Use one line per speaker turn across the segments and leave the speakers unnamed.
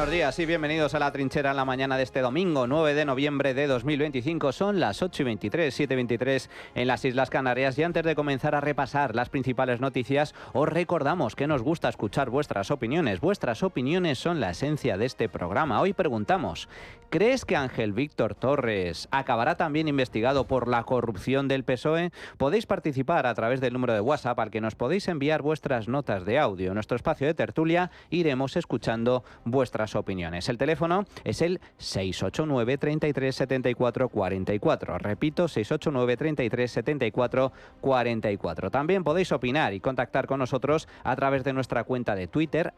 buenos días y bienvenidos a La Trinchera en la mañana de este domingo, 9 de noviembre de 2025. Son las 8:23, 7:23 en las Islas Canarias. Y antes de comenzar a repasar las principales noticias, os recordamos que nos gusta escuchar vuestras opiniones. Vuestras opiniones son la esencia de este programa. Hoy preguntamos, ¿crees que Ángel Víctor Torres acabará también investigado por la corrupción del PSOE? Podéis participar a través del número de WhatsApp al que nos podéis enviar vuestras notas de audio. En nuestro espacio de tertulia iremos escuchando vuestras opiniones. El teléfono es el 689 33 74 44. Repito, 689 33 74 44. También podéis opinar y contactar con nosotros a través de nuestra cuenta de Twitter,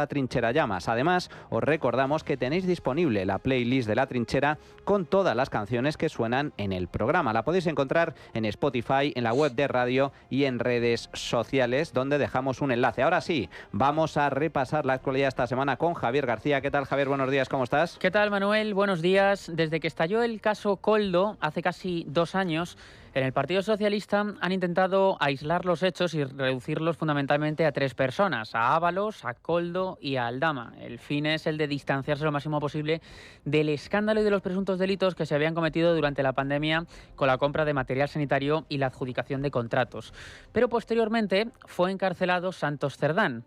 @trincherallamas. Además, os recordamos que tenéis disponible la playlist de La Trinchera con todas las canciones que suenan en el programa. La podéis encontrar en Spotify, en la web de radio y en redes sociales, donde dejamos un enlace. Ahora sí, vamos a repasar la actualidad esta semana con Javier García. ¿Qué tal, Javier? Buenos días, ¿cómo estás?
¿Qué tal, Manuel? Buenos días. Desde que estalló el caso Koldo, hace casi 2 años, en el Partido Socialista han intentado aislar los hechos y reducirlos fundamentalmente a 3 personas, a Ábalos, a Koldo y a Aldama. El fin es el de distanciarse lo máximo posible del escándalo y de los presuntos delitos que se habían cometido durante la pandemia con la compra de material sanitario y la adjudicación de contratos. Pero posteriormente fue encarcelado Santos Cerdán,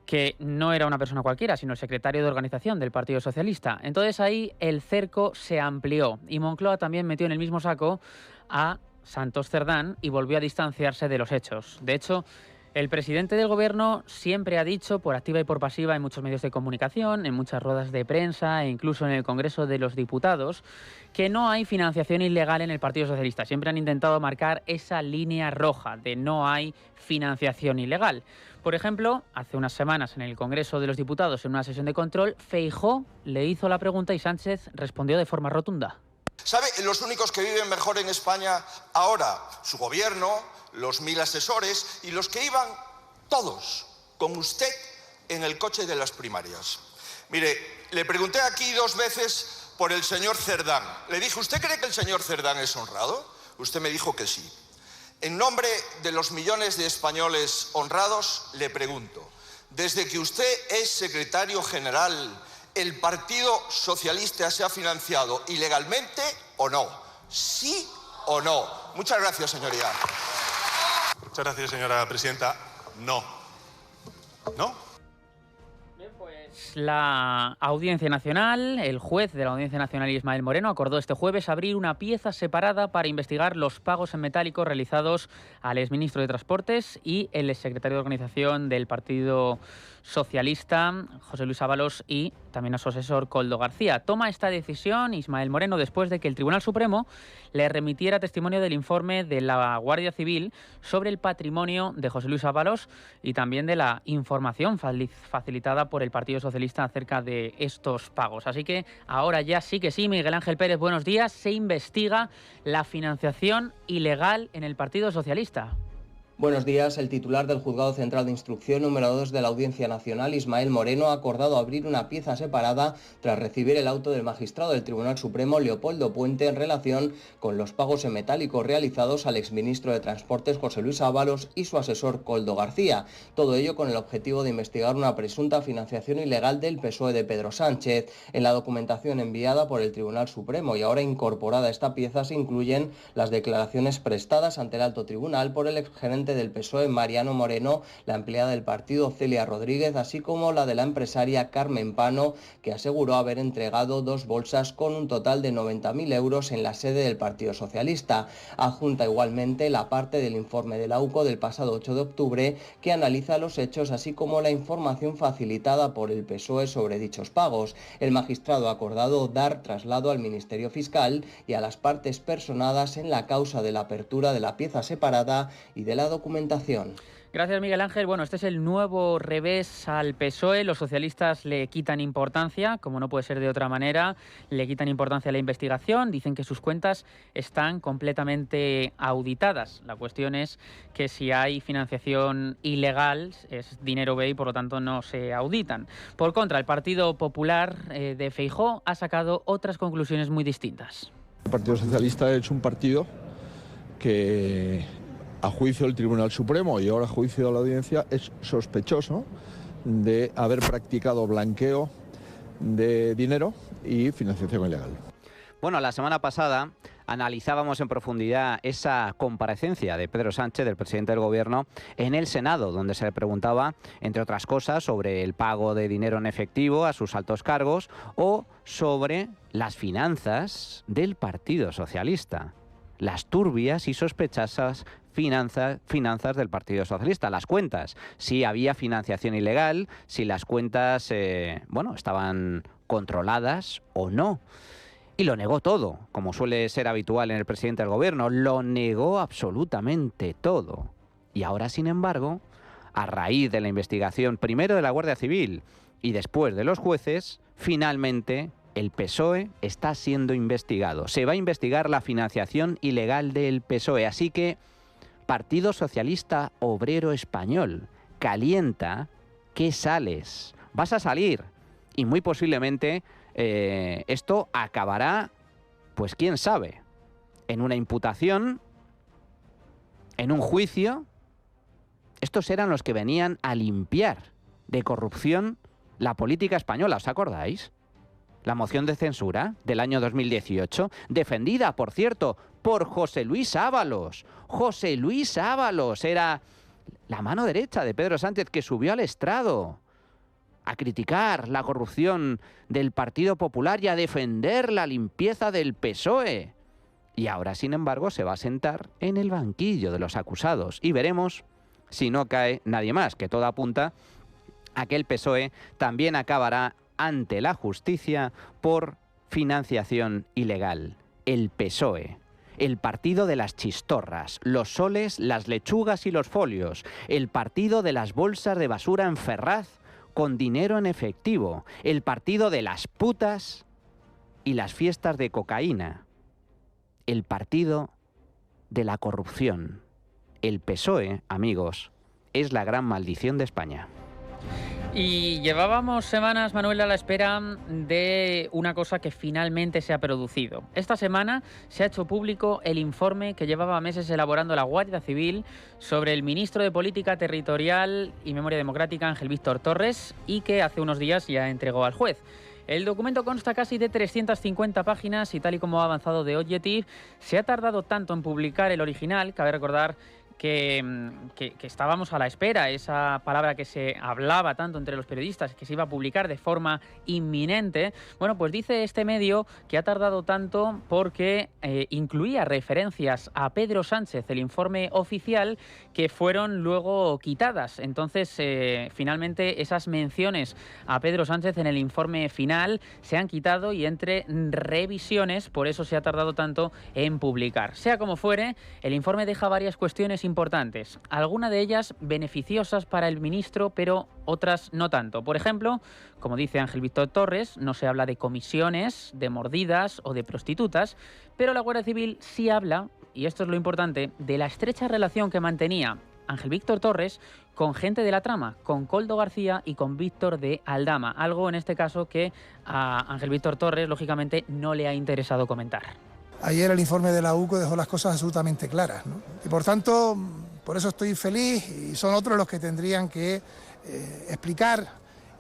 que no era una persona cualquiera, sino el secretario de organización del Partido Socialista. Entonces ahí el cerco se amplió y Moncloa también metió en el mismo saco a Santos Cerdán y volvió a distanciarse de los hechos. De hecho, el presidente del Gobierno siempre ha dicho, por activa y por pasiva, en muchos medios de comunicación, en muchas ruedas de prensa e incluso en el Congreso de los Diputados, que no hay financiación ilegal en el Partido Socialista. Siempre han intentado marcar esa línea roja de no hay financiación ilegal. Por ejemplo, hace unas semanas en el Congreso de los Diputados, en una sesión de control, Feijóo le hizo la pregunta y Sánchez respondió de forma rotunda.
¿Sabe los únicos que viven mejor en España ahora? Su gobierno, los 1000 asesores y los que iban todos con usted en el coche de las primarias. Mire, le pregunté aquí 2 veces por el señor Cerdán. Le dije, ¿usted cree que el señor Cerdán es honrado? Usted me dijo que sí. En nombre de los millones de españoles honrados, le pregunto, desde que usted es secretario general, ¿el Partido Socialista se ha financiado ilegalmente o no? ¿Sí o no? Muchas gracias, señoría.
Muchas gracias, señora presidenta. No. ¿No?
La Audiencia Nacional, el juez de la Audiencia Nacional Ismael Moreno, acordó este jueves abrir una pieza separada para investigar los pagos en metálico realizados al exministro de Transportes y el exsecretario de Organización del Partido Socialista, José Luis Ábalos, y también a su asesor Koldo García. Toma esta decisión Ismael Moreno después de que el Tribunal Supremo le remitiera testimonio del informe de la Guardia Civil sobre el patrimonio de José Luis Ábalos y también de la información facilitada por el Partido Socialista acerca de estos pagos. Así que ahora ya sí que sí, Miguel Ángel Pérez, buenos días. Se investiga la financiación ilegal en el Partido Socialista.
Buenos días. El titular del Juzgado Central de Instrucción número 2 de la Audiencia Nacional, Ismael Moreno, ha acordado abrir una pieza separada tras recibir el auto del magistrado del Tribunal Supremo, Leopoldo Puente, en relación con los pagos en metálico realizados al exministro de Transportes, José Luis Ábalos, y su asesor, Koldo García. Todo ello con el objetivo de investigar una presunta financiación ilegal del PSOE de Pedro Sánchez. En la documentación enviada por el Tribunal Supremo y ahora incorporada a esta pieza se incluyen las declaraciones prestadas ante el alto tribunal por el exgerente del PSOE, Mariano Moreno, la empleada del partido, Celia Rodríguez, así como la de la empresaria Carmen Pano, que aseguró haber entregado 2 bolsas con un total de 90.000 euros en la sede del Partido Socialista. Adjunta igualmente la parte del informe de la UCO del pasado 8 de octubre que analiza los hechos, así como la información facilitada por el PSOE sobre dichos pagos. El magistrado ha acordado dar traslado al Ministerio Fiscal y a las partes personadas en la causa de la apertura de la pieza separada y de la documentación.
Gracias, Miguel Ángel. Bueno, este es el nuevo revés al PSOE. Los socialistas le quitan importancia, como no puede ser de otra manera, le quitan importancia a la investigación. Dicen que sus cuentas están completamente auditadas. La cuestión es que si hay financiación ilegal, es dinero B y por lo tanto no se auditan. Por contra, el Partido Popular de Feijóo ha sacado otras conclusiones muy distintas.
El Partido Socialista es un partido que, a juicio del Tribunal Supremo y ahora a juicio de la Audiencia, es sospechoso de haber practicado blanqueo de dinero y financiación ilegal.
Bueno, la semana pasada analizábamos en profundidad esa comparecencia de Pedro Sánchez, del presidente del Gobierno, en el Senado, donde se le preguntaba, entre otras cosas, sobre el pago de dinero en efectivo a sus altos cargos o sobre las finanzas del Partido Socialista, las turbias y sospechosas finanzas del Partido Socialista, las cuentas, si había financiación ilegal, si las cuentas estaban controladas o no. Y lo negó todo, como suele ser habitual en el presidente del Gobierno, lo negó absolutamente todo. Y ahora, sin embargo, a raíz de la investigación primero de la Guardia Civil y después de los jueces, finalmente el PSOE está siendo investigado. Se va a investigar la financiación ilegal del PSOE, así que Partido Socialista Obrero Español, calienta, ¿qué sales? Vas a salir y muy posiblemente esto acabará, pues quién sabe, en una imputación, en un juicio. Estos eran los que venían a limpiar de corrupción la política española, ¿os acordáis? La moción de censura del año 2018, defendida, por cierto, por José Luis Ábalos. José Luis Ábalos era la mano derecha de Pedro Sánchez, que subió al estrado a criticar la corrupción del Partido Popular y a defender la limpieza del PSOE. Y ahora, sin embargo, se va a sentar en el banquillo de los acusados. Y veremos si no cae nadie más, que todo apunta a que el PSOE también acabará ante la justicia por financiación ilegal. El PSOE, el partido de las chistorras, los soles, las lechugas y los folios, el partido de las bolsas de basura en Ferraz con dinero en efectivo, el partido de las putas y las fiestas de cocaína, el partido de la corrupción. El PSOE, amigos, es la gran maldición de España.
Y llevábamos semanas, Manuel, a la espera de una cosa que finalmente se ha producido. Esta semana se ha hecho público el informe que llevaba meses elaborando la Guardia Civil sobre el ministro de Política Territorial y Memoria Democrática, Ángel Víctor Torres, y que hace unos días ya entregó al juez. El documento consta casi de 350 páginas y, tal y como ha avanzado The Objective, se ha tardado tanto en publicar el original. Cabe recordar que estábamos a la espera, esa palabra que se hablaba tanto entre los periodistas, que se iba a publicar de forma inminente. Bueno, pues dice este medio que ha tardado tanto porque incluía referencias a Pedro Sánchez, el informe oficial, que fueron luego quitadas. Entonces, finalmente, esas menciones a Pedro Sánchez en el informe final se han quitado y entre revisiones, por eso se ha tardado tanto en publicar. Sea como fuere, el informe deja varias cuestiones importantes, algunas de ellas beneficiosas para el ministro, pero otras no tanto. Por ejemplo, como dice Ángel Víctor Torres, no se habla de comisiones, de mordidas o de prostitutas, pero la Guardia Civil sí habla, y esto es lo importante, de la estrecha relación que mantenía Ángel Víctor Torres con gente de la trama, con Koldo García y con Víctor de Aldama, algo en este caso que a Ángel Víctor Torres, lógicamente, no le ha interesado comentar.
Ayer el informe de la UCO dejó las cosas absolutamente claras, ¿no? Y por tanto, por eso estoy feliz, y son otros los que tendrían que explicar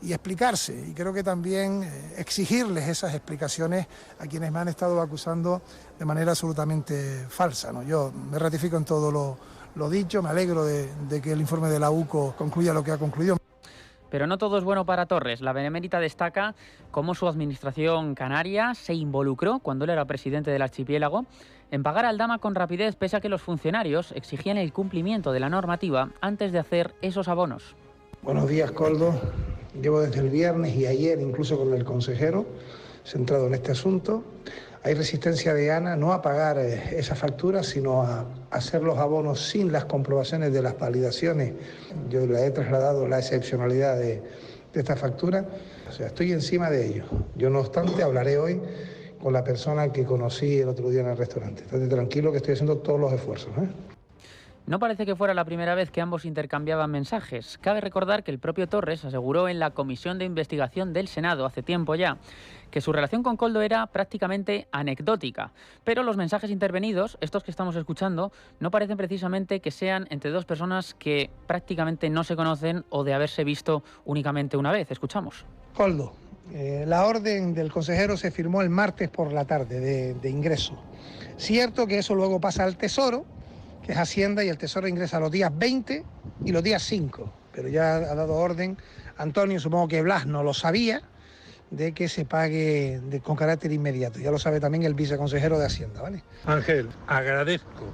y explicarse. Y creo que también exigirles esas explicaciones a quienes me han estado acusando de manera absolutamente falsa, ¿no? Yo me ratifico en todo lo dicho, me alegro de que el informe de la UCO concluya lo que ha concluido.
Pero no todo es bueno para Torres. La Benemérita destaca cómo su administración canaria se involucró, cuando él era presidente del archipiélago, en pagar a Aldama con rapidez, pese a que los funcionarios exigían el cumplimiento de la normativa antes de hacer esos abonos.
Buenos días, Koldo. Llevo desde el viernes y ayer, incluso con el consejero, centrado en este asunto. Hay resistencia de ANA no a pagar esa factura, sino a hacer los abonos sin las comprobaciones de las validaciones. Yo le he trasladado la excepcionalidad de esta factura. O sea, estoy encima de ello. Yo, no obstante, hablaré hoy con la persona que conocí el otro día en el restaurante. Estate tranquilo que estoy haciendo todos los esfuerzos, ¿eh?
No parece que fuera la primera vez que ambos intercambiaban mensajes. Cabe recordar que el propio Torres aseguró en la Comisión de Investigación del Senado hace tiempo ya que su relación con Koldo era prácticamente anecdótica. Pero los mensajes intervenidos, estos que estamos escuchando, no parecen precisamente que sean entre dos personas que prácticamente no se conocen o de haberse visto únicamente una vez. Escuchamos.
Koldo, La orden del consejero se firmó el martes por la tarde de ingreso. Cierto que eso luego pasa al Tesoro, que es Hacienda, y el Tesoro ingresa los días 20 y los días 5. Pero ya ha dado orden Antonio, supongo que Blas no lo sabía, de que se pague con carácter inmediato. Ya lo sabe también el viceconsejero de Hacienda, ¿vale?
Ángel, agradezco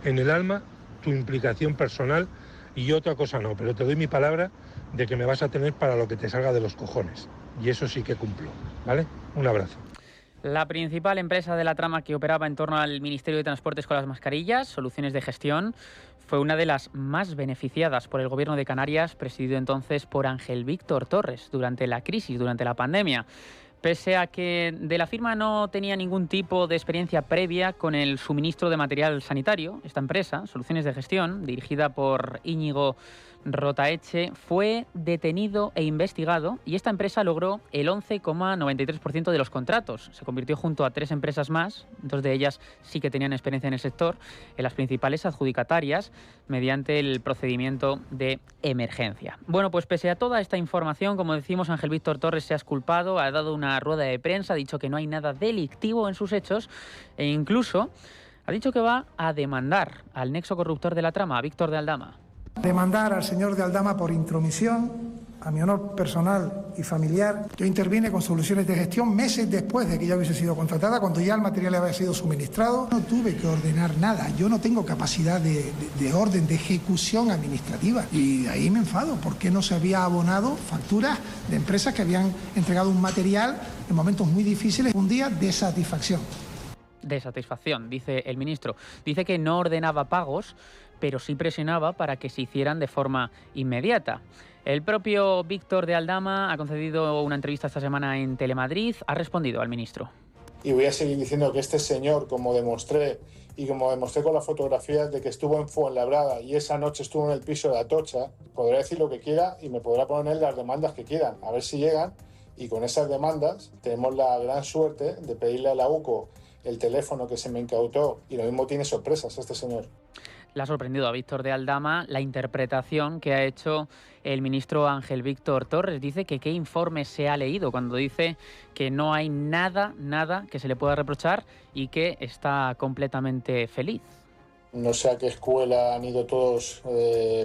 en el alma tu implicación personal y otra cosa no, pero te doy mi palabra de que me vas a tener para lo que te salga de los cojones. Y eso sí que cumplo, ¿vale? Un abrazo.
La principal empresa de la trama que operaba en torno al Ministerio de Transportes con las mascarillas, Soluciones de Gestión, fue una de las más beneficiadas por el Gobierno de Canarias, presidido entonces por Ángel Víctor Torres, durante la crisis, durante la pandemia. Pese a que de la firma no tenía ningún tipo de experiencia previa con el suministro de material sanitario, esta empresa, Soluciones de Gestión, dirigida por Íñigo Rotaeche, fue detenido e investigado y esta empresa logró el 11,93% de los contratos. Se convirtió junto a 3 empresas más, 2 de ellas sí que tenían experiencia en el sector, en las principales adjudicatarias mediante el procedimiento de emergencia. Bueno, pues pese a toda esta información, como decimos, Ángel Víctor Torres se ha exculpado, ha dado una rueda de prensa, ha dicho que no hay nada delictivo en sus hechos e incluso ha dicho que va a demandar al nexo corruptor de la trama, a Víctor de Aldama.
Demandar al señor de Aldama por intromisión a mi honor personal y familiar. Yo intervine con Soluciones de Gestión meses después de que ya hubiese sido contratada, cuando ya el material había sido suministrado. No tuve que ordenar nada, yo no tengo capacidad de orden, de ejecución administrativa. Y ahí me enfado, ¿por qué no se había abonado facturas de empresas que habían entregado un material en momentos muy difíciles? Un día de satisfacción.
De satisfacción, dice el ministro. Dice que no ordenaba pagos, pero sí presionaba para que se hicieran de forma inmediata. El propio Víctor de Aldama ha concedido una entrevista esta semana en Telemadrid, ha respondido al ministro.
Y voy a seguir diciendo que este señor, como demostré con las fotografías de que estuvo en Fuenlabrada y esa noche estuvo en el piso de Atocha, podrá decir lo que quiera y me podrá poner las demandas que quieran, a ver si llegan. Y con esas demandas tenemos la gran suerte de pedirle a la UCO el teléfono que se me incautó y lo mismo tiene sorpresas este señor.
Le ha sorprendido a Víctor de Aldama la interpretación que ha hecho el ministro Ángel Víctor Torres. Dice que qué informe se ha leído cuando dice que no hay nada que se le pueda reprochar y que está completamente feliz.
No sé a qué escuela han ido todos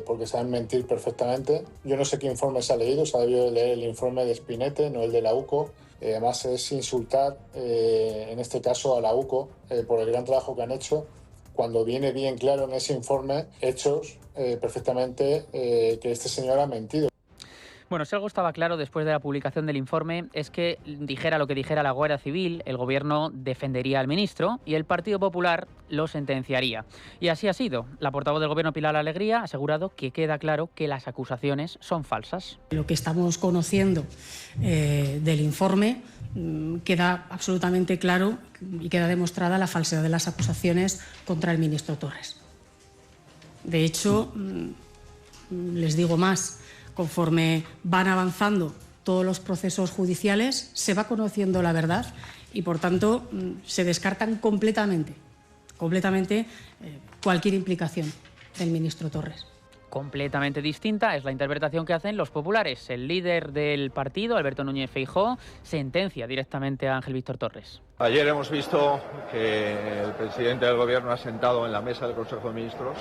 porque saben mentir perfectamente. Yo no sé qué informe se ha leído, se ha debido leer el informe de Spinetta, no el de la UCO. Además es insultar, en este caso, a la UCO por el gran trabajo que han hecho, cuando viene bien claro en ese informe, hechos perfectamente, que este señor ha mentido.
Bueno, si algo estaba claro después de la publicación del informe es que, dijera lo que dijera la Guardia Civil, el Gobierno defendería al ministro y el Partido Popular lo sentenciaría. Y así ha sido. La portavoz del Gobierno, Pilar Alegría, ha asegurado que queda claro que las acusaciones son falsas.
Lo que estamos conociendo del informe queda absolutamente claro y queda demostrada la falsedad de las acusaciones contra el ministro Torres. De hecho, les digo más. Conforme van avanzando todos los procesos judiciales, se va conociendo la verdad y, por tanto, se descartan completamente cualquier implicación del ministro Torres.
Completamente distinta es la interpretación que hacen los populares. El líder del partido, Alberto Núñez Feijóo, sentencia directamente a Ángel Víctor Torres.
Ayer hemos visto que el presidente del Gobierno ha sentado en la mesa del Consejo de Ministros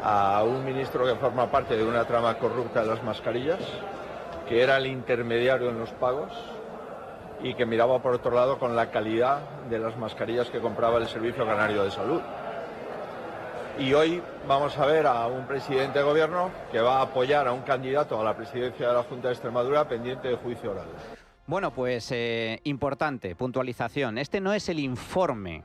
a un ministro que forma parte de una trama corrupta de las mascarillas, que era el intermediario en los pagos y que miraba por otro lado con la calidad de las mascarillas que compraba el Servicio Canario de Salud. Y hoy vamos a ver a un presidente de gobierno que va a apoyar a un candidato a la presidencia de la Junta de Extremadura pendiente de juicio oral.
Bueno, pues importante, puntualización. Este no es el informe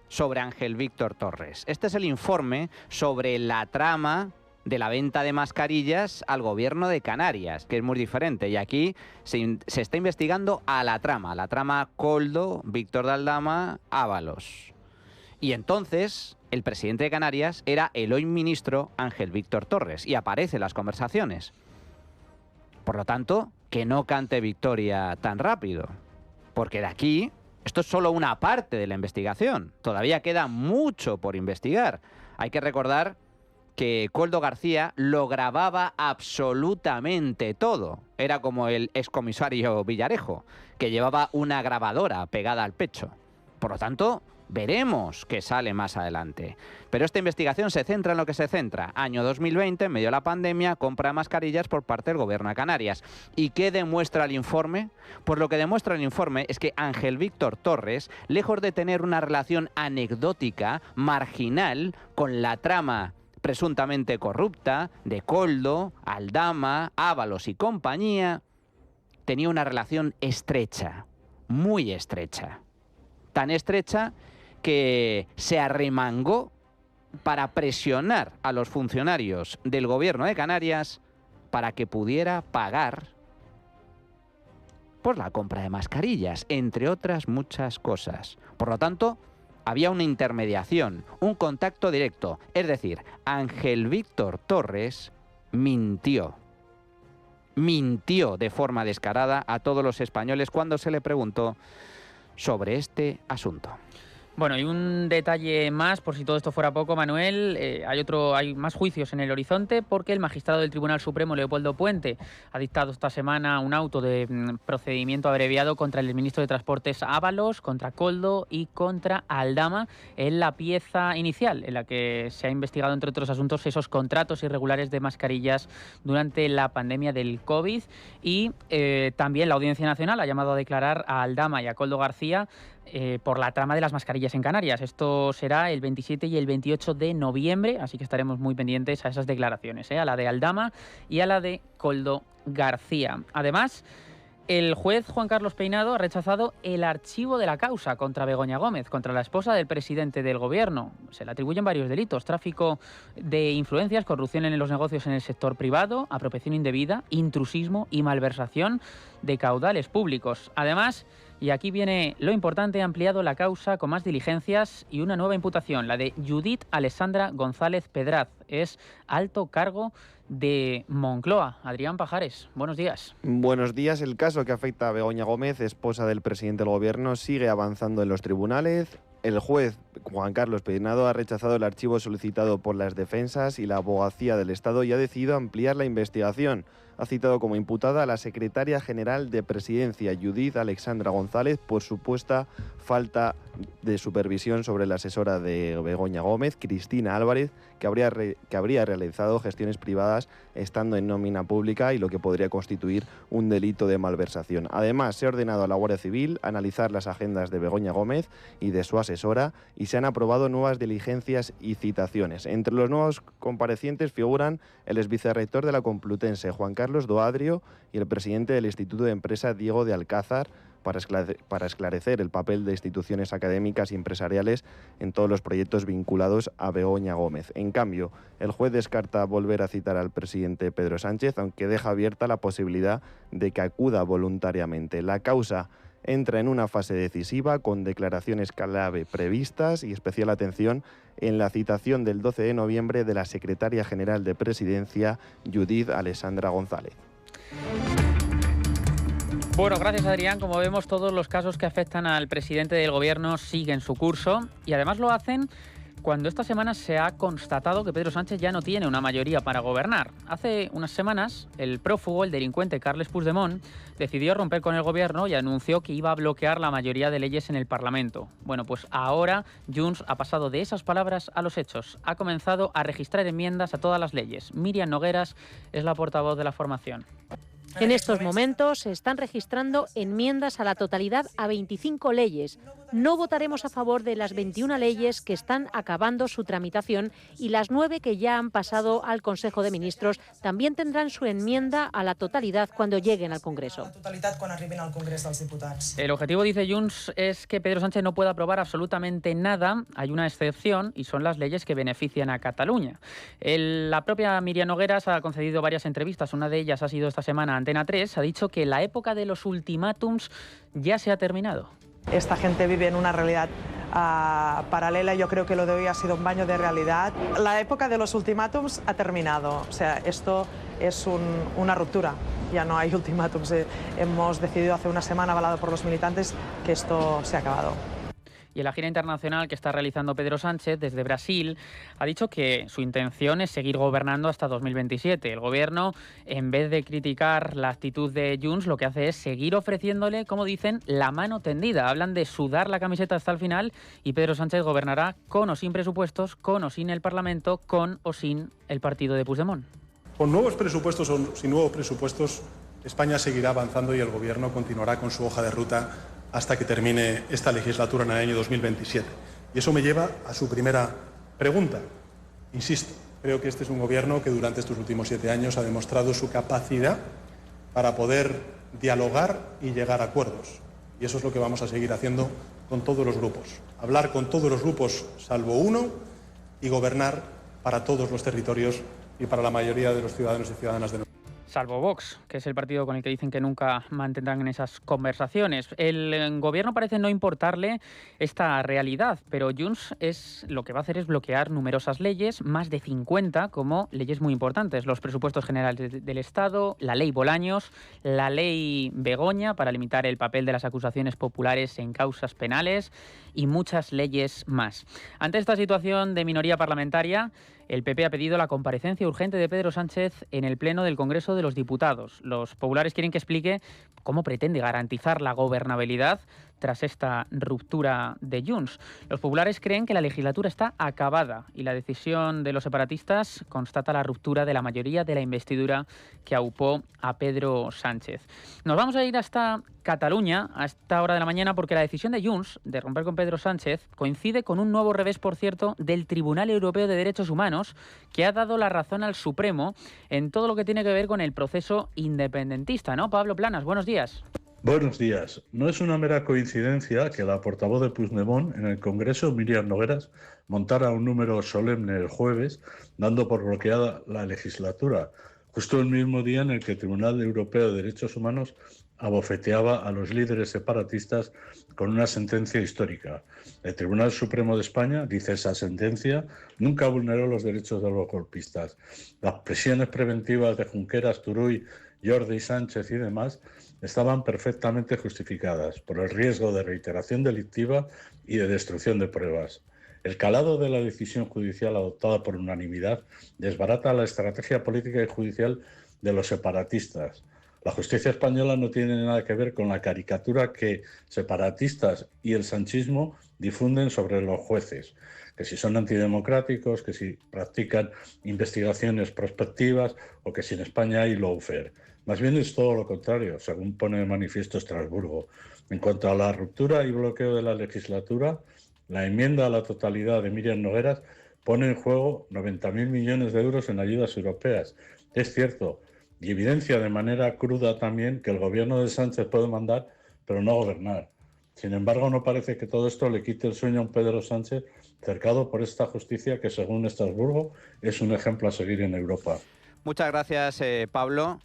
sobre Ángel Víctor Torres. Este es el informe sobre la trama de la venta de mascarillas al Gobierno de Canarias, que es muy diferente. Y aquí se está investigando a la trama Koldo, Víctor de Aldama, Ábalos. Y entonces el presidente de Canarias era el hoy ministro Ángel Víctor Torres y aparece en las conversaciones. Por lo tanto, que no cante victoria tan rápido, porque de aquí esto es solo una parte de la investigación. Todavía queda mucho por investigar. Hay que recordar que Koldo García lo grababa absolutamente todo. Era como el excomisario Villarejo, que llevaba una grabadora pegada al pecho. Por lo tanto, veremos qué sale más adelante. Pero esta investigación se centra en lo que se centra. Año 2020, en medio de la pandemia, compra de mascarillas por parte del Gobierno de Canarias. ¿Y qué demuestra el informe? Pues lo que demuestra el informe es que Ángel Víctor Torres, lejos de tener una relación anecdótica, marginal, con la trama presuntamente corrupta de Koldo, Aldama, Ábalos y compañía, tenía una relación estrecha, muy estrecha. Tan estrecha que se arremangó para presionar a los funcionarios del Gobierno de Canarias para que pudiera pagar por la compra de mascarillas, entre otras muchas cosas. Por lo tanto, había una intermediación, un contacto directo. Es decir, Ángel Víctor Torres mintió. Mintió de forma descarada a todos los españoles cuando se le preguntó sobre este asunto.
Bueno, y un detalle más, por si todo esto fuera poco, Manuel, hay más juicios en el horizonte porque el magistrado del Tribunal Supremo, Leopoldo Puente, ha dictado esta semana un auto de procedimiento abreviado contra el ministro de Transportes Ábalos, contra Koldo y contra Aldama, en la pieza inicial en la que se ha investigado, entre otros asuntos, esos contratos irregulares de mascarillas durante la pandemia del COVID. Y también la Audiencia Nacional ha llamado a declarar a Aldama y a Koldo García por la trama de las mascarillas en Canarias. Esto será el 27 y el 28 de noviembre, así que estaremos muy pendientes a esas declaraciones, a la de Aldama y a la de Koldo García. Además, el juez Juan Carlos Peinado ha rechazado el archivo de la causa contra Begoña Gómez, contra la esposa del presidente del Gobierno. Se le atribuyen varios delitos: tráfico de influencias, corrupción en los negocios en el sector privado, apropiación indebida, intrusismo y malversación de caudales públicos. Además, y aquí viene lo importante, ha ampliado la causa con más diligencias y una nueva imputación, la de Judith Alessandra González Pedraz. Es alto cargo de Moncloa. Adrián Pajares, buenos días.
Buenos días. El caso que afecta a Begoña Gómez, esposa del presidente del Gobierno, sigue avanzando en los tribunales. El juez Juan Carlos Peinado ha rechazado el archivo solicitado por las defensas y la abogacía del Estado y ha decidido ampliar la investigación. Ha citado como imputada a la secretaria general de Presidencia, Judith Alessandra González, por supuesta falta de supervisión sobre la asesora de Begoña Gómez, Cristina Álvarez, que habría realizado gestiones privadas estando en nómina pública y lo que podría constituir un delito de malversación. Además, se ha ordenado a la Guardia Civil analizar las agendas de Begoña Gómez y de su asesora y se han aprobado nuevas diligencias y citaciones. Entre los nuevos comparecientes figuran el exvicerrector de la Complutense, Juan Carlos Doadrio, y el presidente del Instituto de Empresa, Diego de Alcázar, para esclarecer el papel de instituciones académicas y empresariales en todos los proyectos vinculados a Begoña Gómez. En cambio, el juez descarta volver a citar al presidente Pedro Sánchez, aunque deja abierta la posibilidad de que acuda voluntariamente. La causa entra en una fase decisiva con declaraciones clave previstas y especial atención en la citación del 12 de noviembre de la secretaria general de Presidencia, Judith Alessandra González.
Bueno, gracias Adrián. Como vemos, todos los casos que afectan al presidente del Gobierno siguen su curso y además lo hacen cuando esta semana se ha constatado que Pedro Sánchez ya no tiene una mayoría para gobernar. Hace unas semanas, el prófugo, el delincuente Carles Puigdemont, decidió romper con el Gobierno y anunció que iba a bloquear la mayoría de leyes en el Parlamento. Bueno, pues ahora Junts ha pasado de esas palabras a los hechos. Ha comenzado a registrar enmiendas a todas las leyes. Míriam Nogueras es la portavoz de la formación.
En estos momentos se están registrando enmiendas a la totalidad a 25 leyes. No votaremos a favor de las 21 leyes que están acabando su tramitación y las 9 que ya han pasado al Consejo de Ministros también tendrán su enmienda a la totalidad cuando lleguen al Congreso.
El objetivo, dice Junts, es que Pedro Sánchez no pueda aprobar absolutamente nada. Hay una excepción y son las leyes que benefician a Cataluña. La propia Míriam Nogueras ha concedido varias entrevistas. Una de ellas ha sido esta semana a Antena 3. Ha dicho que la época de los ultimátums ya se ha terminado.
Esta gente vive en una realidad paralela. Yo creo que lo de hoy ha sido un baño de realidad. La época de los ultimátums ha terminado. O sea, esto es una ruptura. Ya no hay ultimátums. Hemos decidido hace una semana, avalado por los militantes, que esto se ha acabado.
Y en la gira internacional que está realizando Pedro Sánchez desde Brasil, ha dicho que su intención es seguir gobernando hasta 2027. El gobierno, en vez de criticar la actitud de Junts, lo que hace es seguir ofreciéndole, como dicen, la mano tendida. Hablan de sudar la camiseta hasta el final y Pedro Sánchez gobernará con o sin presupuestos, con o sin el Parlamento, con o sin el partido de Puigdemont.
Con nuevos presupuestos o sin nuevos presupuestos, España seguirá avanzando y el Gobierno continuará con su hoja de ruta hasta que termine esta legislatura en el año 2027. Y eso me lleva a su primera pregunta. Insisto, creo que este es un Gobierno que durante estos últimos 7 años ha demostrado su capacidad para poder dialogar y llegar a acuerdos. Y eso es lo que vamos a seguir haciendo con todos los grupos. Hablar con todos los grupos, salvo uno, y gobernar para todos los territorios y para la mayoría de los ciudadanos y ciudadanas de nuestro país.
Salvo Vox, que es el partido con el que dicen que nunca mantendrán esas conversaciones. El gobierno parece no importarle esta realidad, pero Junts lo que va a hacer es bloquear numerosas leyes, más de 50, como leyes muy importantes. Los presupuestos generales del Estado, la ley Bolaños, la ley Begoña para limitar el papel de las acusaciones populares en causas penales y muchas leyes más. Ante esta situación de minoría parlamentaria, el PP ha pedido la comparecencia urgente de Pedro Sánchez en el Pleno del Congreso de los Diputados. Los populares quieren que explique cómo pretende garantizar la gobernabilidad tras esta ruptura de Junts. Los populares creen que la legislatura está acabada y la decisión de los separatistas constata la ruptura de la mayoría de la investidura que aupó a Pedro Sánchez. Nos vamos a ir hasta Cataluña a esta hora de la mañana porque la decisión de Junts de romper con Pedro Sánchez coincide con un nuevo revés, por cierto, del Tribunal Europeo de Derechos Humanos, que ha dado la razón al Supremo en todo lo que tiene que ver con el proceso independentista, ¿no? Pablo Planas, buenos días.
Buenos días. No es una mera coincidencia que la portavoz de Puigdemont en el Congreso, Míriam Nogueras, montara un número solemne el jueves, dando por bloqueada la legislatura, justo el mismo día en el que el Tribunal Europeo de Derechos Humanos abofeteaba a los líderes separatistas con una sentencia histórica. El Tribunal Supremo de España, dice esa sentencia, nunca vulneró los derechos de los golpistas. Las prisiones preventivas de Junqueras, Turull, Jordi Sánchez y demás estaban perfectamente justificadas por el riesgo de reiteración delictiva y de destrucción de pruebas. El calado de la decisión judicial adoptada por unanimidad desbarata la estrategia política y judicial de los separatistas. La justicia española no tiene nada que ver con la caricatura que separatistas y el sanchismo difunden sobre los jueces, que si son antidemocráticos, que si practican investigaciones prospectivas o que si en España hay lawfare. Más bien es todo lo contrario, según pone de manifiesto Estrasburgo. En cuanto a la ruptura y bloqueo de la legislatura, la enmienda a la totalidad de Míriam Nogueras pone en juego 90.000 millones de euros en ayudas europeas. Es cierto, y evidencia de manera cruda también que el gobierno de Sánchez puede mandar, pero no gobernar. Sin embargo, no parece que todo esto le quite el sueño a un Pedro Sánchez cercado por esta justicia que, según Estrasburgo, es un ejemplo a seguir en Europa.
Muchas gracias, Pablo.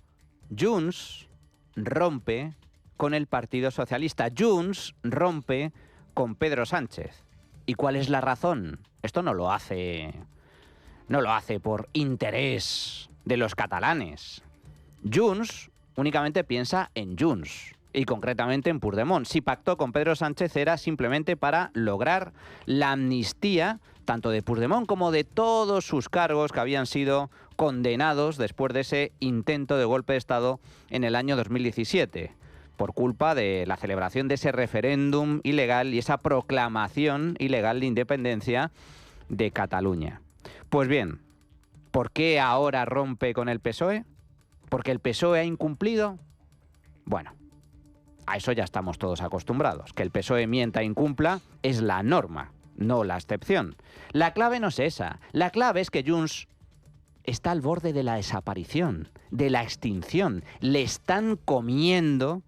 Junts rompe con el Partido Socialista. Junts rompe con Pedro Sánchez. ¿Y cuál es la razón? Esto no lo hace por interés de los catalanes. Junts únicamente piensa en Junts y concretamente en Puigdemont. Si pactó con Pedro Sánchez era simplemente para lograr la amnistía tanto de Puigdemont como de todos sus cargos que habían sido condenados después de ese intento de golpe de Estado en el año 2017, por culpa de la celebración de ese referéndum ilegal y esa proclamación ilegal de independencia de Cataluña. Pues bien, ¿por qué ahora rompe con el PSOE? ¿Porque el PSOE ha incumplido? Bueno, a eso ya estamos todos acostumbrados. Que el PSOE mienta e incumpla es la norma, no la excepción. La clave no es esa. La clave es que Junts está al borde de la desaparición, de la extinción. Le están comiendo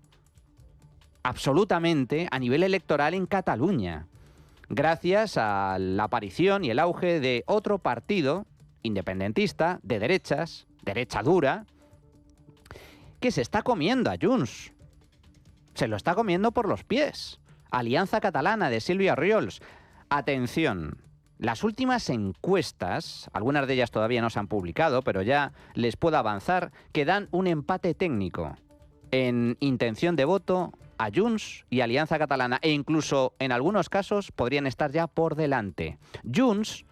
absolutamente a nivel electoral en Cataluña, gracias a la aparición y el auge de otro partido independentista de derechas, derecha dura, que se está comiendo a Junts. Se lo está comiendo por los pies. Alianza Catalana de Sílvia Riols. Atención, las últimas encuestas, algunas de ellas todavía no se han publicado, pero ya les puedo avanzar, que dan un empate técnico en intención de voto a Junts y Alianza Catalana, e incluso en algunos casos podrían estar ya por delante. Junts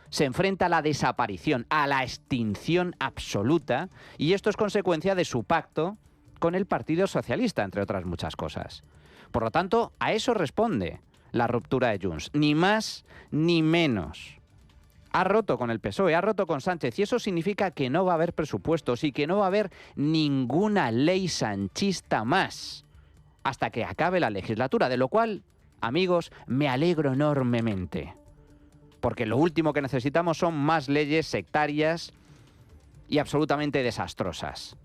se enfrenta a la desaparición, a la extinción absoluta, y esto es consecuencia de su pacto con el Partido Socialista, entre otras muchas cosas. Por lo tanto, a eso responde la ruptura de Junts, ni más ni menos. Ha roto con el PSOE, ha roto con Sánchez, y eso significa que no va a haber presupuestos y que no va a haber ninguna ley sanchista más hasta que acabe la legislatura, de lo cual, amigos, me alegro enormemente. Porque lo último que necesitamos son más leyes sectarias y absolutamente desastrosas.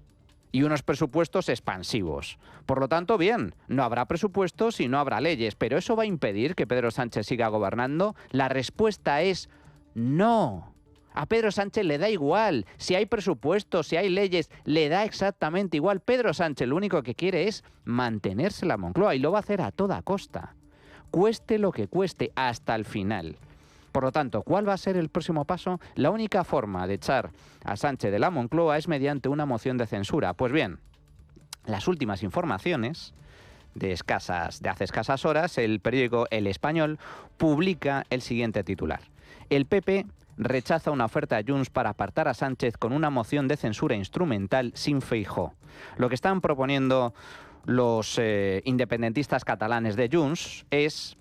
Y unos presupuestos expansivos. Por lo tanto, bien, no habrá presupuestos y no habrá leyes, pero ¿eso va a impedir que Pedro Sánchez siga gobernando? La respuesta es no. A Pedro Sánchez le da igual. Si hay presupuestos, si hay leyes, le da exactamente igual. Pedro Sánchez lo único que quiere es mantenerse en la Moncloa y lo va a hacer a toda costa. Cueste lo que cueste, hasta el final. Por lo tanto, ¿cuál va a ser el próximo paso? La única forma de echar a Sánchez de la Moncloa es mediante una moción de censura. Pues bien, las últimas informaciones de hace escasas horas, el periódico El Español publica el siguiente titular. El PP rechaza una oferta a Junts para apartar a Sánchez con una moción de censura instrumental sin Feijóo. Lo que están proponiendo los independentistas catalanes de Junts es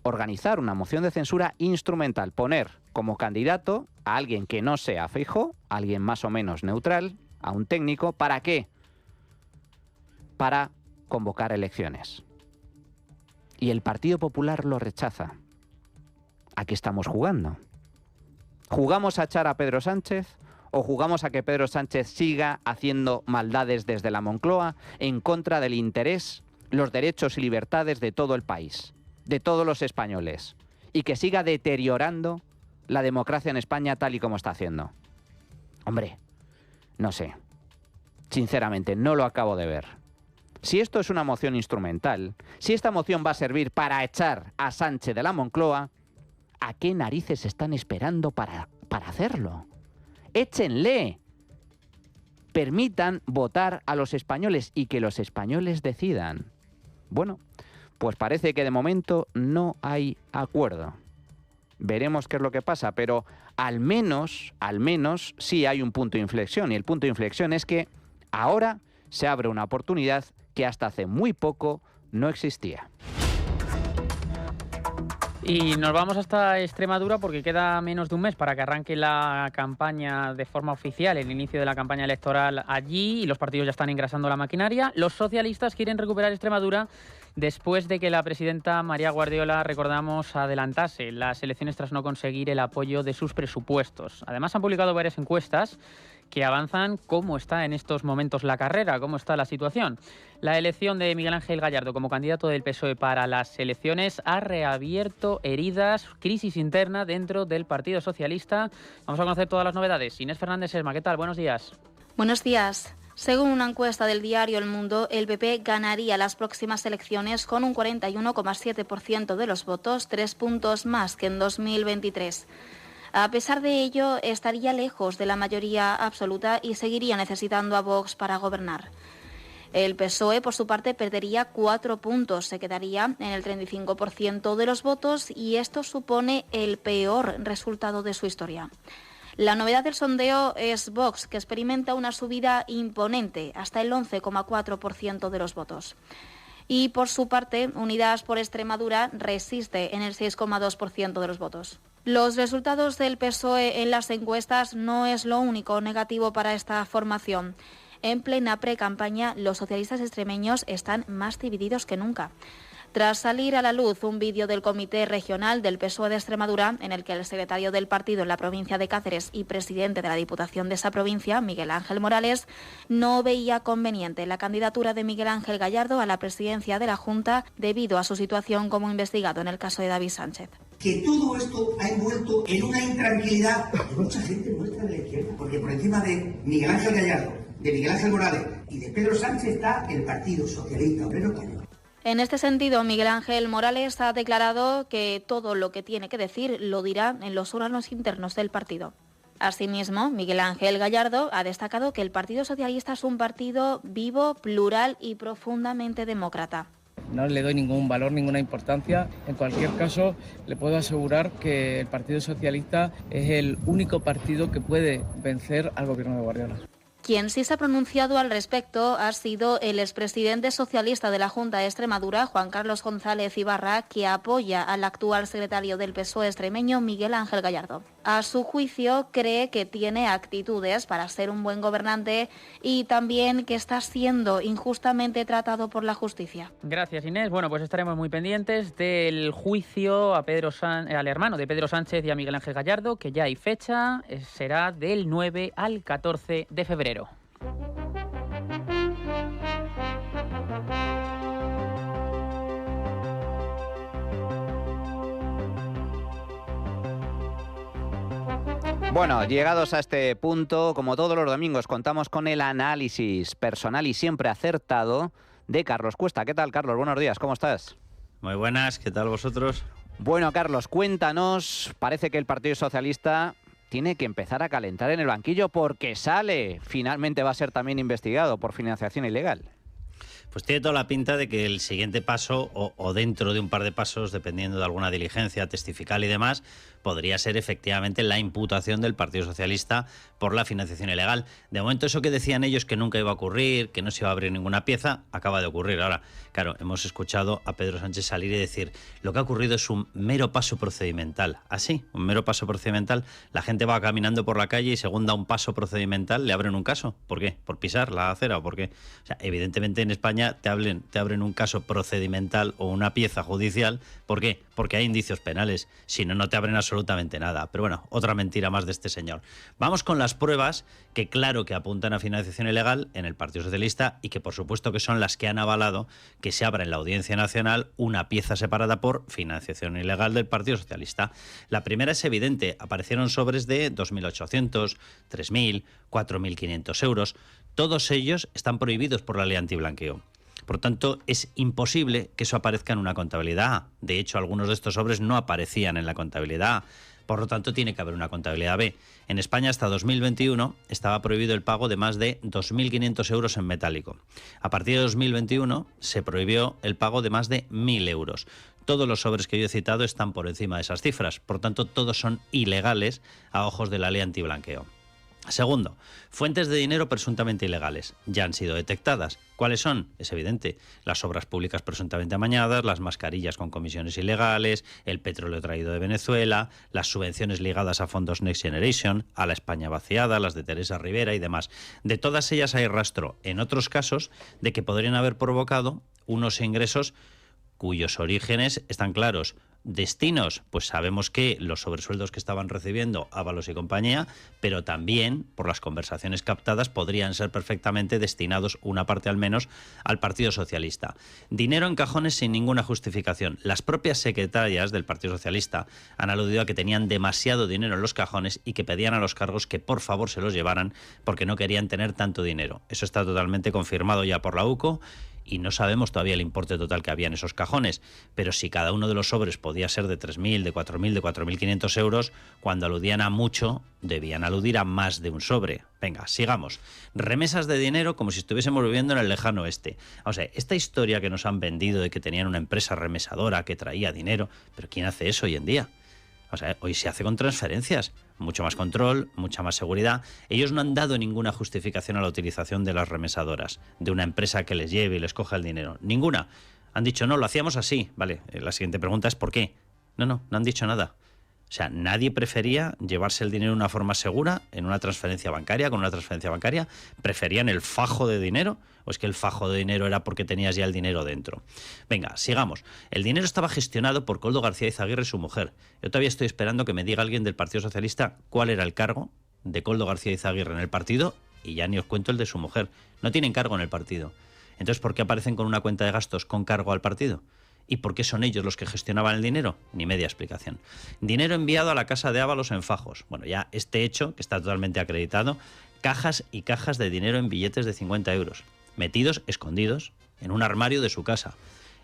organizar una moción de censura instrumental, poner como candidato a alguien que no sea Feijóo, a alguien más o menos neutral, a un técnico. ¿Para qué? Para convocar elecciones. Y el Partido Popular lo rechaza. ¿A qué estamos jugando? ¿Jugamos a echar a Pedro Sánchez o jugamos a que Pedro Sánchez siga haciendo maldades desde la Moncloa en contra del interés, los derechos y libertades de todo el país, de todos los españoles, y que siga deteriorando la democracia en España tal y como está haciendo? Hombre, no sé. Sinceramente, no lo acabo de ver. Si esto es una moción instrumental, si esta moción va a servir para echar a Sánchez de la Moncloa, ¿a qué narices están esperando para hacerlo? ¡Échenle! Permitan votar a los españoles y que los españoles decidan. Bueno, pues parece que de momento no hay acuerdo. Veremos qué es lo que pasa, pero al menos sí hay un punto de inflexión. Y el punto de inflexión es que ahora se abre una oportunidad que hasta hace muy poco no existía.
Y nos vamos hasta Extremadura porque queda menos de un mes para que arranque la campaña de forma oficial, el inicio de la campaña electoral allí, y los partidos ya están engrasando la maquinaria. Los socialistas quieren recuperar Extremadura después de que la presidenta María Guardiola, recordamos, adelantase las elecciones tras no conseguir el apoyo de sus presupuestos. Además, han publicado varias encuestas que avanzan cómo está en estos momentos la carrera, cómo está la situación. La elección de Miguel Ángel Gallardo como candidato del PSOE para las elecciones ha reabierto heridas, crisis interna dentro del Partido Socialista. Vamos a conocer todas las novedades. Inés Fernández Esma, ¿qué tal? Buenos días.
Buenos días. Según una encuesta del diario El Mundo, el PP ganaría las próximas elecciones con un 41,7% de los votos, 3 puntos más que en 2023. A pesar de ello, estaría lejos de la mayoría absoluta y seguiría necesitando a Vox para gobernar. El PSOE, por su parte, perdería 4 puntos, se quedaría en el 35% de los votos y esto supone el peor resultado de su historia. La novedad del sondeo es Vox, que experimenta una subida imponente, hasta el 11,4% de los votos. Y por su parte, Unidas por Extremadura resiste en el 6,2% de los votos. Los resultados del PSOE en las encuestas no es lo único negativo para esta formación. En plena pre-campaña, los socialistas extremeños están más divididos que nunca. Tras salir a la luz un vídeo del Comité Regional del PSOE de Extremadura, en el que el secretario del partido en la provincia de Cáceres y presidente de la Diputación de esa provincia, Miguel Ángel Morales, no veía conveniente la candidatura de Miguel Ángel Gallardo a la presidencia de la Junta debido a su situación como investigado en el caso de David Sánchez.
Que todo esto ha envuelto en una intranquilidad de mucha gente nuestra de la izquierda, porque por encima de Miguel Ángel Gallardo, de Miguel Ángel Morales y de Pedro Sánchez está el Partido Socialista Obrero Español.
En este sentido, Miguel Ángel Morales ha declarado que todo lo que tiene que decir lo dirá en los órganos internos del partido. Asimismo, Miguel Ángel Gallardo ha destacado que el Partido Socialista es un partido vivo, plural y profundamente demócrata.
No le doy ningún valor, ninguna importancia. En cualquier caso, le puedo asegurar que el Partido Socialista es el único partido que puede vencer al gobierno de Guardiola.
Quien sí se ha pronunciado al respecto ha sido el expresidente socialista de la Junta de Extremadura, Juan Carlos González Ibarra, que apoya al actual secretario del PSOE extremeño, Miguel Ángel Gallardo. A su juicio, cree que tiene actitudes para ser un buen gobernante y también que está siendo injustamente tratado por la justicia.
Gracias, Inés. Bueno, pues estaremos muy pendientes del juicio a al hermano de Pedro Sánchez y a Miguel Ángel Gallardo, que ya hay fecha, será del 9 al 14 de febrero.
Bueno, llegados a este punto, como todos los domingos, contamos con el análisis personal y siempre acertado de Carlos Cuesta. ¿Qué tal, Carlos? Buenos días, ¿cómo estás?
Muy buenas, ¿qué tal vosotros?
Bueno, Carlos, cuéntanos. Parece que el Partido Socialista tiene que empezar a calentar en el banquillo porque finalmente va a ser también investigado por financiación ilegal.
Pues tiene toda la pinta de que el siguiente paso, o dentro de un par de pasos, dependiendo de alguna diligencia testifical y demás, podría ser efectivamente la imputación del Partido Socialista por la financiación ilegal. De momento, eso que decían ellos que nunca iba a ocurrir, que no se iba a abrir ninguna pieza, acaba de ocurrir. Ahora, claro, hemos escuchado a Pedro Sánchez salir y decir lo que ha ocurrido es un mero paso procedimental. ¿Así? Un mero paso procedimental. La gente va caminando por la calle y según da un paso procedimental le abren un caso. ¿Por qué? ¿Por pisar la acera o por qué? O sea, evidentemente en España te abren un caso procedimental o una pieza judicial. ¿Por qué? Porque hay indicios penales. Si no, no te abren absolutamente nada. Pero bueno, otra mentira más de este señor. Vamos con las pruebas que claro que apuntan a financiación ilegal en el Partido Socialista y que por supuesto que son las que han avalado que se abra en la Audiencia Nacional una pieza separada por financiación ilegal del Partido Socialista. La primera es evidente. Aparecieron sobres de 2.800, 3.000, 4.500 euros. Todos ellos están prohibidos por la ley antiblanqueo. Por tanto, es imposible que eso aparezca en una contabilidad A. De hecho, algunos de estos sobres no aparecían en la contabilidad A. Por lo tanto, tiene que haber una contabilidad B. En España, hasta 2021, estaba prohibido el pago de más de 2.500 euros en metálico. A partir de 2021, se prohibió el pago de más de 1.000 euros. Todos los sobres que yo he citado están por encima de esas cifras. Por tanto, todos son ilegales a ojos de la ley antiblanqueo. Segundo, fuentes de dinero presuntamente ilegales. Ya han sido detectadas. ¿Cuáles son? Es evidente. Las obras públicas presuntamente amañadas, las mascarillas con comisiones ilegales, el petróleo traído de Venezuela, las subvenciones ligadas a fondos Next Generation, a la España vaciada, las de Teresa Rivera y demás. De todas ellas hay rastro, en otros casos, de que podrían haber provocado unos ingresos cuyos orígenes están claros. Destinos, pues sabemos que los sobresueldos que estaban recibiendo Ábalos y compañía, pero también por las conversaciones captadas podrían ser perfectamente destinados, una parte al menos, al Partido Socialista. Dinero en cajones sin ninguna justificación. Las propias secretarias del Partido Socialista han aludido a que tenían demasiado dinero en los cajones y que pedían a los cargos que por favor se los llevaran porque no querían tener tanto dinero. Eso está totalmente confirmado ya por la UCO. Y no sabemos todavía el importe total que había en esos cajones, pero si cada uno de los sobres podía ser de 3.000, de 4.000, de 4.500 euros, cuando aludían a mucho, debían aludir a más de un sobre. Venga, sigamos. Remesas de dinero como si estuviésemos viviendo en el lejano oeste. O sea, esta historia que nos han vendido de que tenían una empresa remesadora que traía dinero, ¿pero quién hace eso hoy en día? O sea, hoy se hace con transferencias, mucho más control, mucha más seguridad. Ellos no han dado ninguna justificación a la utilización de las remesadoras, de una empresa que les lleve y les coja el dinero. Ninguna. Han dicho, no, lo hacíamos así. Vale, la siguiente pregunta es ¿por qué? No han dicho nada. O sea, nadie prefería llevarse el dinero de una forma segura, en una transferencia bancaria, con una transferencia bancaria. ¿Preferían el fajo de dinero? ¿O es que el fajo de dinero era porque tenías ya el dinero dentro? Venga, sigamos. El dinero estaba gestionado por Koldo García Izaguirre y su mujer. Yo todavía estoy esperando que me diga alguien del Partido Socialista cuál era el cargo de Koldo García Izaguirre en el partido, y ya ni os cuento el de su mujer. No tienen cargo en el partido. Entonces, ¿por qué aparecen con una cuenta de gastos con cargo al partido? ¿Y por qué son ellos los que gestionaban el dinero? Ni media explicación. Dinero enviado a la casa de Ábalos en fajos. Bueno, ya este hecho, que está totalmente acreditado, cajas y cajas de dinero en billetes de 50 euros, metidos, escondidos, en un armario de su casa.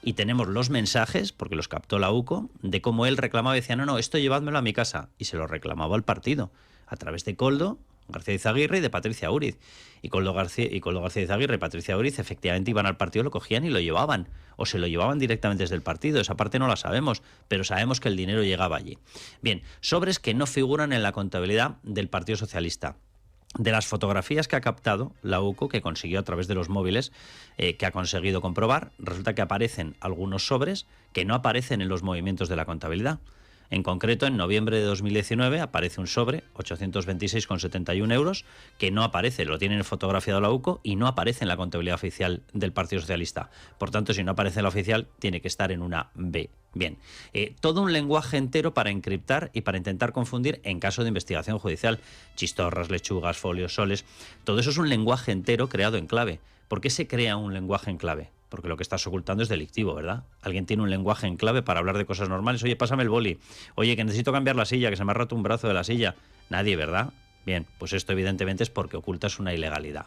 Y tenemos los mensajes, porque los captó la UCO, de cómo él reclamaba y decía, no, esto llevádmelo a mi casa. Y se lo reclamaba al partido. a través de Koldo García Izaguirre y de Patricia Úriz. Y Koldo García Izaguirre y Patricia Úriz efectivamente iban al partido, lo cogían y lo llevaban, o se lo llevaban directamente desde el partido. Esa parte no la sabemos, pero sabemos que el dinero llegaba allí. Bien, sobres que no figuran en la contabilidad del Partido Socialista. De las fotografías que ha captado la UCO, que consiguió a través de los móviles, que ha conseguido comprobar, resulta que aparecen algunos sobres que no aparecen en los movimientos de la contabilidad. En concreto, en noviembre de 2019 aparece un sobre, 826,71 euros, que no aparece, lo tienen fotografiado la UCO y no aparece en la contabilidad oficial del Partido Socialista. Por tanto, si no aparece en la oficial, tiene que estar en una B. Bien, todo un lenguaje entero para encriptar y para intentar confundir en caso de investigación judicial. Chistorras, lechugas, folios, soles, todo eso es un lenguaje entero creado en clave. ¿Por qué se crea un lenguaje en clave? Porque lo que estás ocultando es delictivo, ¿verdad? Alguien tiene un lenguaje en clave para hablar de cosas normales. Oye, pásame el boli. Oye, que necesito cambiar la silla, que se me ha roto un brazo de la silla. Nadie, ¿verdad? Bien, pues esto evidentemente es porque ocultas una ilegalidad.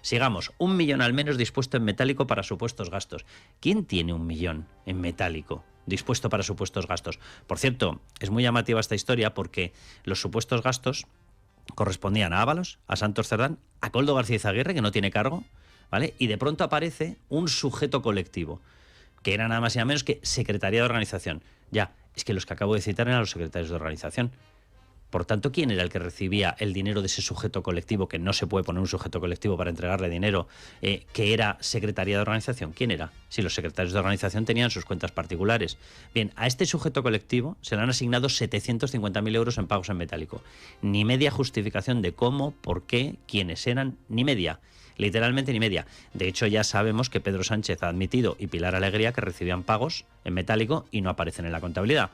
Sigamos. 1 millón al menos dispuesto en metálico para supuestos gastos. ¿Quién tiene 1 millón en metálico dispuesto para supuestos gastos? Por cierto, es muy llamativa esta historia porque los supuestos gastos correspondían a Ábalos, a Santos Cerdán, a Koldo García Izaguirre, que no tiene cargo, ¿vale? Y de pronto aparece un sujeto colectivo, que era nada más y nada menos que Secretaría de Organización. Ya, es que los que acabo de citar eran los secretarios de organización. Por tanto, ¿quién era el que recibía el dinero de ese sujeto colectivo, que no se puede poner un sujeto colectivo para entregarle dinero, que era Secretaría de Organización? ¿Quién era? Si los secretarios de organización tenían sus cuentas particulares. Bien, a este sujeto colectivo se le han asignado 750.000 euros en pagos en metálico. Ni media justificación de cómo, por qué, quiénes eran, ni media. Literalmente ni media. De hecho, ya sabemos que Pedro Sánchez ha admitido y Pilar Alegría que recibían pagos en metálico y no aparecen en la contabilidad.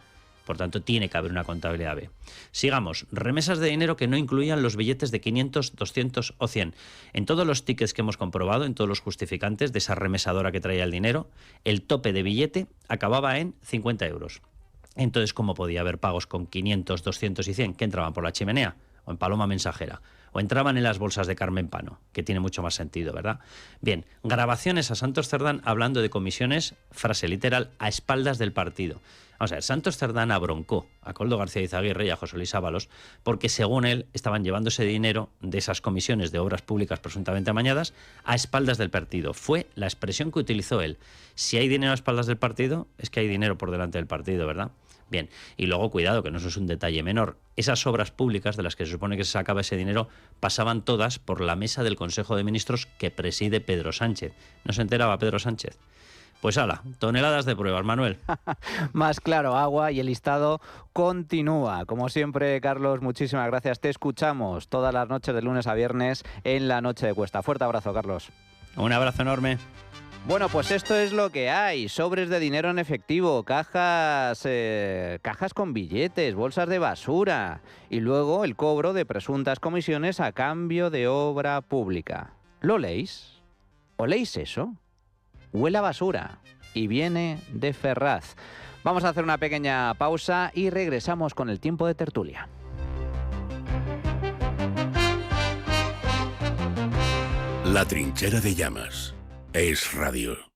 Por tanto, tiene que haber una contabilidad B. Sigamos. Remesas de dinero que no incluían los billetes de 500, 200 o 100. En todos los tickets que hemos comprobado, en todos los justificantes de esa remesadora que traía el dinero, el tope de billete acababa en 50 euros. Entonces, ¿cómo podía haber pagos con 500, 200 y 100 que entraban por la chimenea o en paloma mensajera? O entraban en las bolsas de Carmen Pano, que tiene mucho más sentido, ¿verdad? Bien, grabaciones a Santos Cerdán hablando de comisiones, frase literal, a espaldas del partido. Vamos a ver, Santos Cerdán abroncó a Koldo García Izaguirre y a José Luis Ábalos porque, según él, estaban llevando ese dinero de esas comisiones de obras públicas presuntamente amañadas a espaldas del partido. Fue la expresión que utilizó él. Si hay dinero a espaldas del partido, es que hay dinero por delante del partido, ¿verdad? Bien, y luego cuidado, que no eso es un detalle menor. Esas obras públicas de las que se supone que se sacaba ese dinero pasaban todas por la mesa del Consejo de Ministros que preside Pedro Sánchez. ¿No se enteraba Pedro Sánchez? Pues ala, toneladas de pruebas, Manuel.
Más claro, agua, y el listado continúa. Como siempre, Carlos, muchísimas gracias. Te escuchamos todas las noches de lunes a viernes en La Noche de Cuesta. Fuerte abrazo, Carlos.
Un abrazo enorme.
Bueno, pues esto es lo que hay. Sobres de dinero en efectivo, cajas con billetes, bolsas de basura y luego el cobro de presuntas comisiones a cambio de obra pública. ¿Lo leéis? ¿Oléis eso? Huele a basura y viene de Ferraz. Vamos a hacer una pequeña pausa y regresamos con el tiempo de tertulia.
La Trinchera de Llamas. Es Radio.